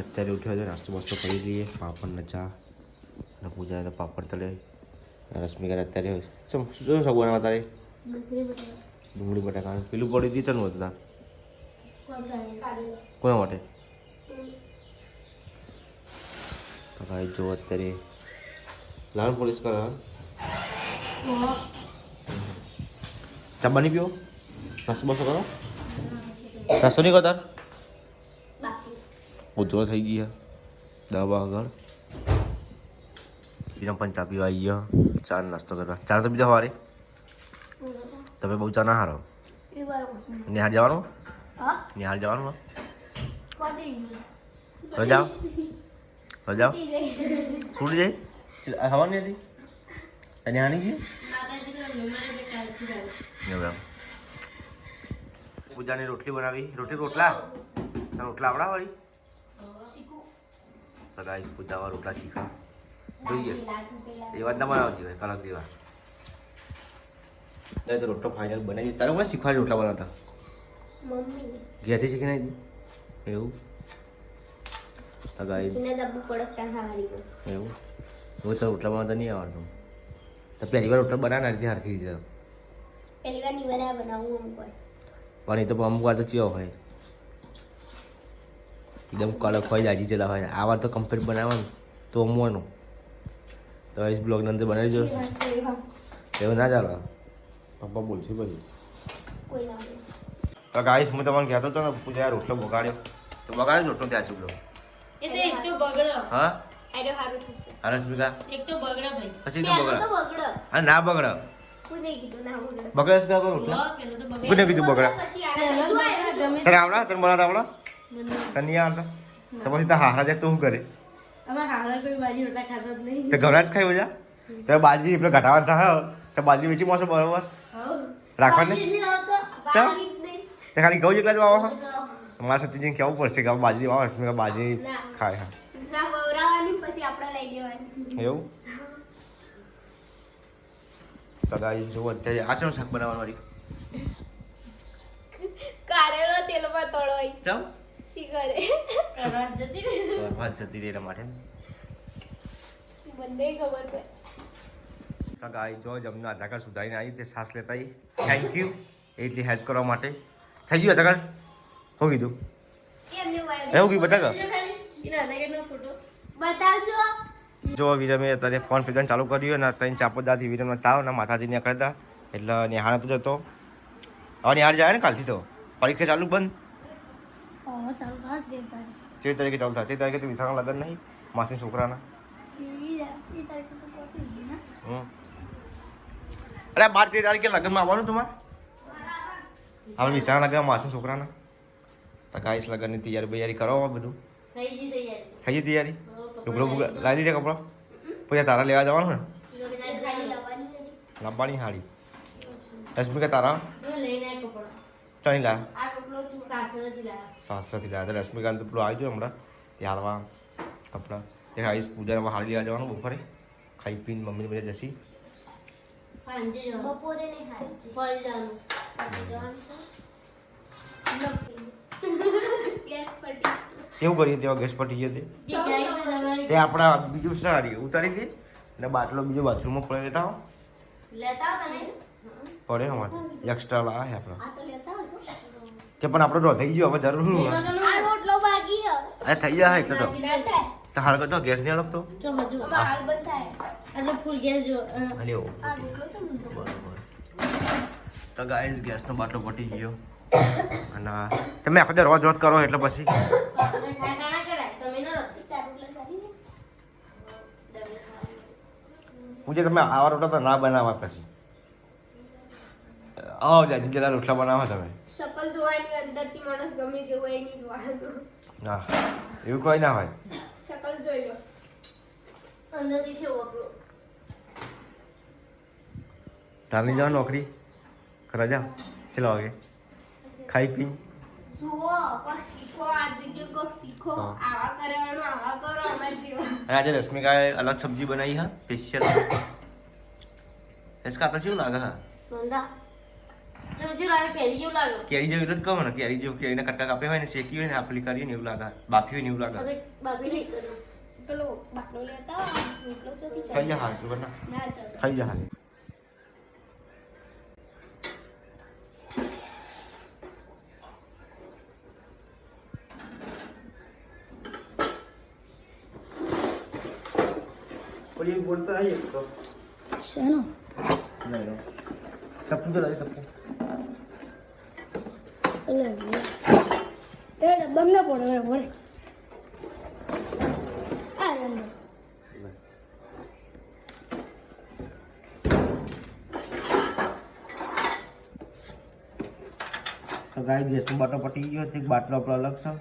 અત્યારે ઉઠ્યો છે, નાસ્તો બાસ્તો કરી લઈએ, પાપડ ને ચા અને પૂજા તો પાપડ તળે. રશ્મિકા અત્યારે શું શું બનાવવા તારે? ડુંગળી બટાકા. પેલું પડી હતી ચાલુ હતા કોના માટે? તો ભાઈ જો અત્યારે લાલ પોલીસ કર ચા બની પીવો, નાસ્તો બાસ્તો કરો. નાસ્તો નહીં કરતા? ઉધરો થઈ ગઈ દવા આગળ બીજા પણ ચા પીવા આવી ગયા, ચા નાસ્તો કરવા. ચા તો બીજા સવારે તમે બહુ ચા ના હારો. નિહાળ જવાનું? નિહાળ જવાનું? રજાઓ રજાઓ છૂટી જાય હવાની હતી નિહાળી ગઈ. પૂજાની રોટલી બનાવી. રોટલા રોટલા આવડા વાળી તો ગાઈસ પૂજાવા રોટલા શીખા જોઈએ એ વાત ના બનાવતી હોય કલાક જેવા. તો રોટલો ફાઇનલ બનાવી. તારે મને શીખવાડી રોટલા બનાવતા ઘેરથી શીખી નાખી એવું? તો ગાઈસ એવું હું તો રોટલા બનાવતા નહીં આવડતું. તો પહેલી વાર રોટલા બનાવના રીતે હરખી રીતે પણ એ તો અમુક વાર તો ચિયો હોય એકદમ કડક હોય જાજી જેલા હોય. આ વાર તો કમ્પ્લીટ બનાવવાનું તો અમવાનું તો એ બ્લોગની અંદર બનાવી દો. એવું ના ચાલે, પપ્પા બોલશે પછી. તો ગાઈસ હું તમને કહેતો હતો ને પૂજા રોટલો બગાડ્યો તો બગાડ્યો રોટલો ત્યાં ચૂકલો. હા રશ્મિકા પછી તો બગડ હા ના બગડ બગડે છે રોટલો કોને કીધું બગડા? તને આવડા? તને બનાવતા આવડા? તને નહીં આવડતા તો પછી તો હારા જાય તો શું કરે? તો ઘણા જ ખાઈ મજા તો બાજરી પેલો ઘટાવાનું થાય તો બાજરી વેચી મળશે બરોબર રાખવાની. ચાલ તો ખાલી ઘઉં જેટલા જ વાવો. મારા સતીજીને કહેવું પડશે કે બાજરી વાવો. રશ્મિકા બાજરી ખાય. હા એવું? તો ગાઈસ જો અત્યારે આ ચમ શાક બનાવવાનું વાળી કારેલો તેલમાં તળવાય ચાલ સી કરે વાત જતી રહી એના માટે મને ખબર છે. તો ગાઈસ જો જમનો આધાર કાર્ડ સુધારીને આવી તે સાસ લેતા આવી. થેન્ક યુ એટલી હેલ્પ કરવા માટે. થઈ ગયું આધાર કાર્ડ? શું કીધું એવું કીધું બતા બતાવજો. જો વિરમે અત્યારે ફોન પેગન ચાલુ કર્યું અને ત્રણ ચાપોદાથી વિરમનો તાવ ને માથાથી નીકળ્યા હતા એટલે નિહાળ નતો જતો. હવે નિહાળ જાય ને કાલથી તો પરીક્ષા ચાલુ બંધ 13 તારીખે ચાલુ થાય. 13 તારીખે તો વિશાળના લગ્ન નહીં માસી છોકરાના. અરે 12-13 તારીખે લગ્નમાં આવવાનું તમારે? આપણે વિશાળ લગ્ન માસી છોકરાના. તો ગાઈસ લગ્નની તૈયારી કરો બધું થઈ ગઈ તૈયારી? લુગડો લાવી દીધા કપડા પછી તારા લેવા જવાનું ને લાવવાની હાડી. રશ્મિકા તારા ચાલી લા સાસરાથી લાવ્યા. રશ્મિકા તો પેલું આવી ગયો હમણાં તે હાલવા કપડાં તે આવીશ પૂજામાં હાડી લેવા જવાનું બપોરે ખાઈ પીને મમ્મીને બધા જશી. કેવું કરીએ તેવા ગેસ પટી ગયો તે આપણા બીજું સારી ઉતારી દે ને બાટલો બીજો બાથરૂમમાં પડે લેતા પડે અમારે એક્સ્ટ્રા લાવે આપણે કે પણ આપણો ડ્રો થઈ ગયો હવે જરૂર શું અરે થઈ જાય એટલે તો હાલ કરતો ગેસ નહીં અલગતો તો ગાઈસ ગેસનો બાટલો પટી ગયો અને તમે આખો રોજ રોજ કરો એટલે પછી પૂછે તમે આવા રોટલા તો ના બનાવવા પછી આવો જાજી જેલા રોટલા બનાવો તમે. શકલ જોવાની અંદરથી માણસ ગમે જેવો એ નહીં જોવાનું. ના એવું કોઈ ના હોય. શકલ જોઈ લો અંદરથી છે ઓપરો. તારની જાવ નોકરી કરવા જાવ ચલો વાગે ખાઈ પી જુઓ કોક શીખો આ બીજું કોક શીખો આવા કરવાનું આવા કરો અમાર જેવા. અને આજે રશ્મિકાએ અલગ સબ્જી બનાવી હા સ્પેશિયલ. इसका तो क्यों लगा है કેરી જેવું એટલે જ કહું ને, કેરી જેવું કેરીના કટકા કાપ્યા હોય ને, શેકી હોય ને, આપલી કરીએ ને એવું લાગે, બાફી હોય ને એવું લાગે. પેલો બાટલો લેતા આવો, રોટલો ચોથી થઈ જા હાલ તું ના ના ચાલે. થઈ જા હાલ. ઓલી બોલતા આવીએ તો શેનો નહીં ટપ્પુ ચલાવી ટપ્પુ એટલે એ ડબ્બા ના પડે ભરે આ અંદર તો ગાય ગેસનો બાટલો પટી ગયો, એક બાટલો આપણો અલગ છે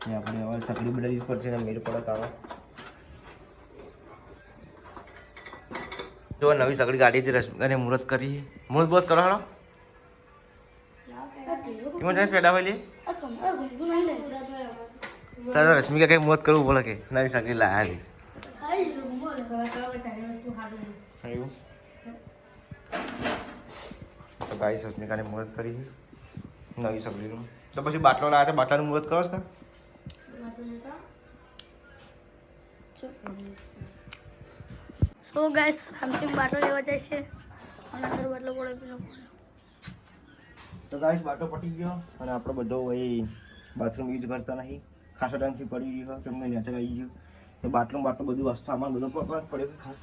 ને આપણે હવે સકડી બનાવવી પડશે ને મેળ પડે તારો. જો નવી સગડી ગાડી હતી રશ્મિકાને મુહૂર્ત કરી, મુહૂર્ત બહુ કરો હાલો એમાં જાય પેડા ભાઈ લે તારા રશ્મિકા કઈ મુહૂર્ત કરવું બોલે કે નવી સગડી લાયા છે એવું. તો ગાય રશ્મિકાને મુહૂર્ત કરી નવી સગડીનું, તો પછી બાટલો લાવ્યા તો બાટલાનું મુહૂર્ત કરો છો. સો ગાઈસ રામસિંહ બાટલો લેવા જાય છે અને અંદર બાટલો પડે પેલો. તો ગાઈસ બાટલો પટી ગયો અને આપણો બધો ભાઈ બાથરૂમ યુઝ કરતા નહીં, ખાસો ટાઈમથી પડી ગયો કેમ કે નેચર આવી ગયું તો બાટલો બધું વસ્તુ સામાન બધો પડ્યો ખાસ.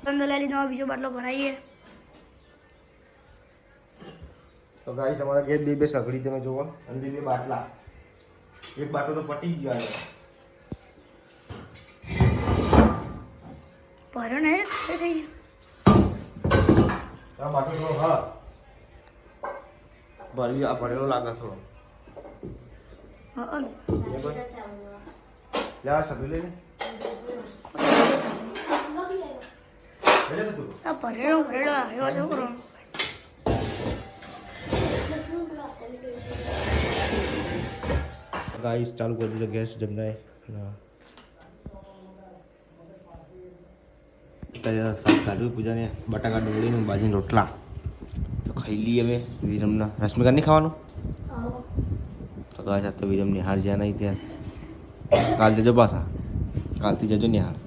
અંદર લઈ લીધો બીજો બાટલો ભરાઈએ. તો ગાઈસ અમારા ઘેર બે સગડી તમે જુઓ અને બે બાટલા, એક બાટલો તો પટી ગયો ભર્યો ને થઈ આ બાટલો થોડો હા ભરી આ ભરેલો લાગે થોડો. ગયું. લે આ સગડી લઈને તું આ ભરેલો આવ્યો છોકરો. ગાઈસ ચાલુ કરી દીધો ગેસ જમનાય શાક કાઢ્યું પૂજાને બટાકા ડુંગળીનું ભાજીને રોટલા તો ખાઈ લઈએ અમે. વિરમના રશ્મિકા નહીં ખાવાનું તો ગાય તો વિરમ નિહાળ જ્યાં નહીં ત્યાં કાલ જજો પાછા, કાલથી જજો નિહાળ.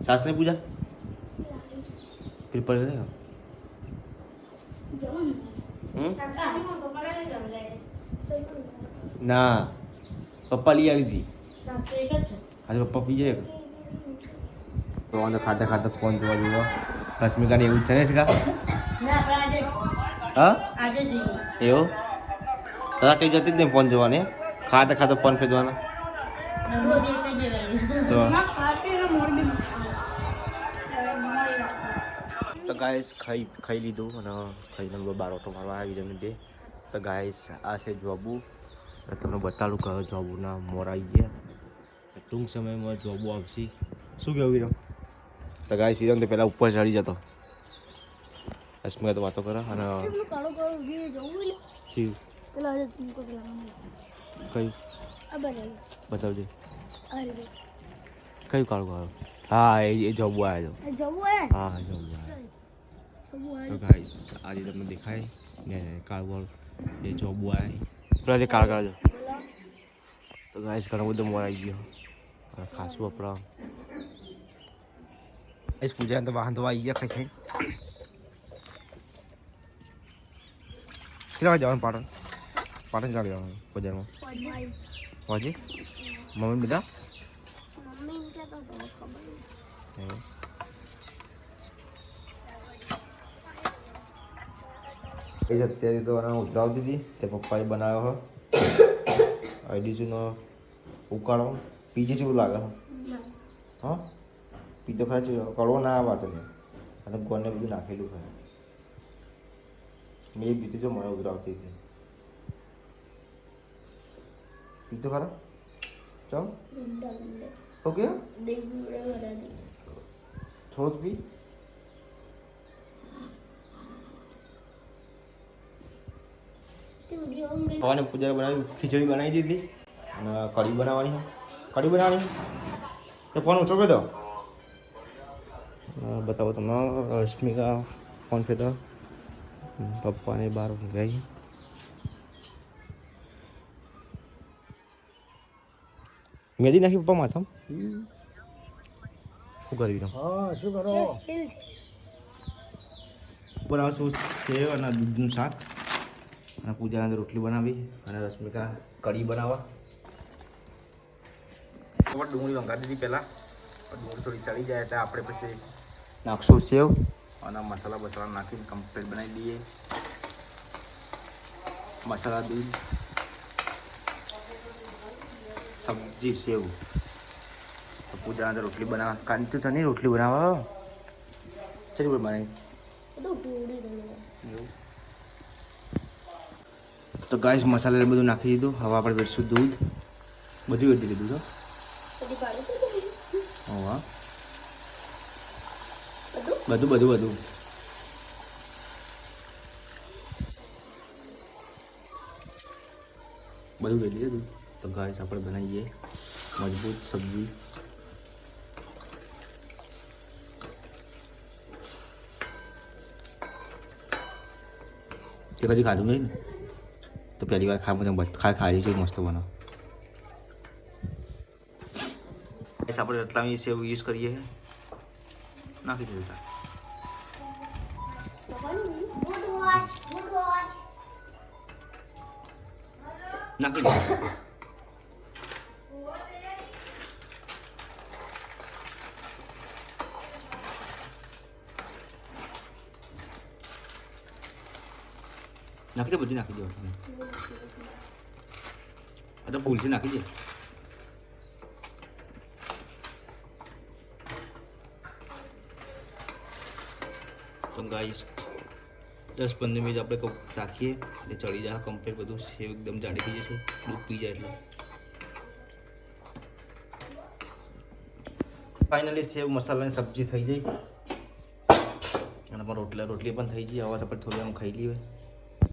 સાસ નહીં પૂજા પ્રિપેર કરે ના પપ્પા લઈ આવી હતી આજે પપ્પા પી જાય તો ખાતા ખાતા ફોન જોવા જોવા રશ્મિકાને એવું છે ને શીખા હા એવું દાદા કઈ જતી જ નહીં ફોન જોવાને, ખાતા ખાતા ફોન ખેંચવાના તો ગાઈસ ખાઈ લીધું અને ખાઈને બાર ઓટો મારવા આવી જઈને બે. તો ગાઈસ આ છે જોબુ, તમને બતાડું કયો જોબુના મોર આવી ગયા, ટૂંક સમયમાં જોબુ આવશે. શું કહેવું વિરમ? તો ગાઈસ વિરમ તો પહેલાં ઉપર ચડી જતો, રશ્મિકા તો વાતો કરે અને કયું બતાવજે કયું કાળું કાળું? હા એ જોબુ આવ્યો. હા જોબુ આવ્યો. તો ગાઈસ આજે તમને દેખાય ને કાળું એ જોબુ આવે પેલા કાળ કાઢજો. તો ગાઈસ ઘણો બધો મોર આવી ગયો ખાસું આપણા इस पूजा तो वाहन तो आई है खाई કેટલા વાગે જવાનું પાટણ? પાટણ ચાલી જવાનું બજારમાં પછી મમ્મી બધા અત્યારે તો ઉતરાવતી હતી તે પપ્પાએ બનાવ્યો આઈડીસીનો ઉકાળો. પીજે જેવું લાગે હા પીતો ખરા છે કડવો ના આ વાત ને અને ગોળને બધું નાખેલું ખાય. મેં પીતી જો મને ઉતરાવતી હતી. પીતો ખરા ચાલ ઓકે થોડું પી. ખાવાની પૂજા બનાવી, ખીચડી બનાવી દીધી અને કઢી બનાવવાની કઢી બનાવવાની તો ફોન ઓછો કરી દો બતાવો તમે રશ્મિકા ફોન પે તો પપ્પાને બહાર ગયા મેદી નાખી પપ્પા માથામાં શું કરી દઉં હા શું કરો બનાવશું સેવ અને દૂધનું શાક અને પૂજાની અંદર રોટલી બનાવી અને રશ્મિકા કઢી બનાવવા ડુંગળી વંગારી દીધી પહેલાં ડુંગળી થોડી ચડી જાય એટલે આપણે પછી નાખશું સેવ અને મસાલા બસાલા નાખીને કમ્પ્લીટ બનાવી દઈએ મસાલા દૂધ સબ્જી સેવ પૂજા અંદર રોટલી બનાવવા કાંઈ તો તને રોટલી બનાવવા ચલી બનાવી તો ગાઈસ મસાલા બધું નાખી દીધું હવે આપણે બેઠશું દૂધ બધું વેચી દીધું તો હા બધું બધું બધું બધું વેચી દીધું તો ગાઈસ આપણે બનાવીએ મજબૂત સબ્જી તે કદી ખાધું નહીં ને તો પહેલી વાર ખાઈ છે મસ્ત બનાવ આપણે રતલામી સેવ યુઝ કરીએ નાખી દીધું નાખી દીધું નાખી દે બધું નાખી દો આ તો ભૂલથી નાખી દે તો ગાઈસ 10-15 મિનિટ આપણે રાખીએ એટલે ચડી જાય કમ્પ્લીટ બધું સેવ એકદમ જાડી થઈ જશે દૂધ પી જાય એટલે ફાઇનલી સેવ મસાલાની સબ્જી થઈ જાય અને રોટલી પણ થઈ ગઈ હવે આપણે થોડી આમ ખાઈ લઈએ